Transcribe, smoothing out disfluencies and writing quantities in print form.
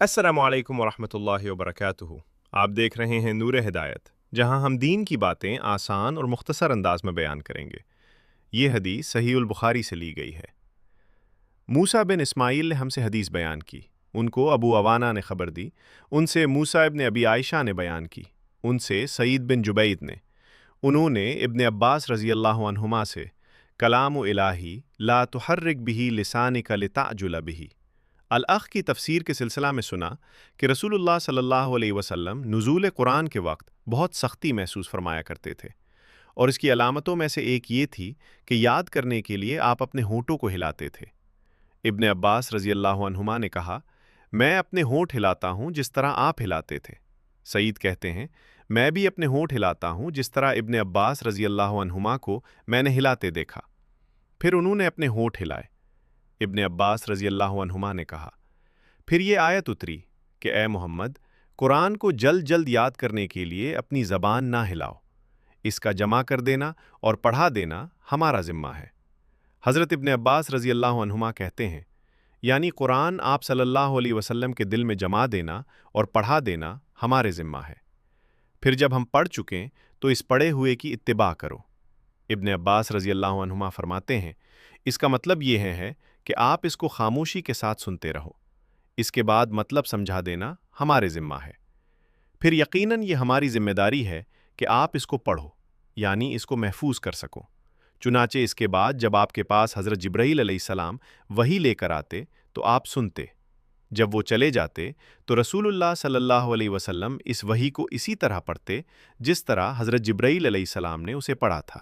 السلام علیکم ورحمۃ اللہ وبرکاتہ۔ آپ دیکھ رہے ہیں نور ہدایت، جہاں ہم دین کی باتیں آسان اور مختصر انداز میں بیان کریں گے۔ یہ حدیث صحیح البخاری سے لی گئی ہے۔ موسیٰ بن اسماعیل نے ہم سے حدیث بیان کی، ان کو ابو عوانہ نے خبر دی، ان سے موسیٰ ابن ابی عائشہ نے بیان کی، ان سے سعید بن جبید نے، انہوں نے ابن عباس رضی اللہ عنہما سے کلام الہی لا تحرک به لسانک لتعجل به الاخ کی تفسیر کے سلسلہ میں سنا کہ رسول اللہ صلی اللہ علیہ وسلم نزول قرآن کے وقت بہت سختی محسوس فرمایا کرتے تھے، اور اس کی علامتوں میں سے ایک یہ تھی کہ یاد کرنے کے لیے آپ اپنے ہونٹوں کو ہلاتے تھے۔ ابن عباس رضی اللہ عنہما نے کہا، میں اپنے ہونٹ ہلاتا ہوں جس طرح آپ ہلاتے تھے۔ سعید کہتے ہیں، میں بھی اپنے ہونٹ ہلاتا ہوں جس طرح ابن عباس رضی اللہ عنہما کو میں نے ہلاتے دیکھا۔ پھر انہوں نے اپنے ہونٹ ہلائے۔ ابن عباس رضی اللہ عنہما نے کہا، پھر یہ آیت اتری کہ اے محمد، قرآن کو جلد جلد یاد کرنے کے لیے اپنی زبان نہ ہلاؤ، اس کا جمع کر دینا اور پڑھا دینا ہمارا ذمہ ہے۔ حضرت ابن عباس رضی اللہ عنہما کہتے ہیں، یعنی قرآن آپ صلی اللہ علیہ وسلم کے دل میں جما دینا اور پڑھا دینا ہمارے ذمہ ہے۔ پھر جب ہم پڑھ چکیں تو اس پڑھے ہوئے کی اتباع کرو۔ ابن عباس رضی اللہ عنہما فرماتے ہیں، اس کا مطلب یہ ہے کہ آپ اس کو خاموشی کے ساتھ سنتے رہو، اس کے بعد مطلب سمجھا دینا ہمارے ذمہ ہے۔ پھر یقیناً یہ ہماری ذمہ داری ہے کہ آپ اس کو پڑھو، یعنی اس کو محفوظ کر سکو۔ چنانچہ اس کے بعد جب آپ کے پاس حضرت جبرائیل علیہ السلام وحی لے کر آتے تو آپ سنتے، جب وہ چلے جاتے تو رسول اللہ صلی اللہ علیہ وسلم اس وحی کو اسی طرح پڑھتے جس طرح حضرت جبرائیل علیہ السلام نے اسے پڑھا تھا۔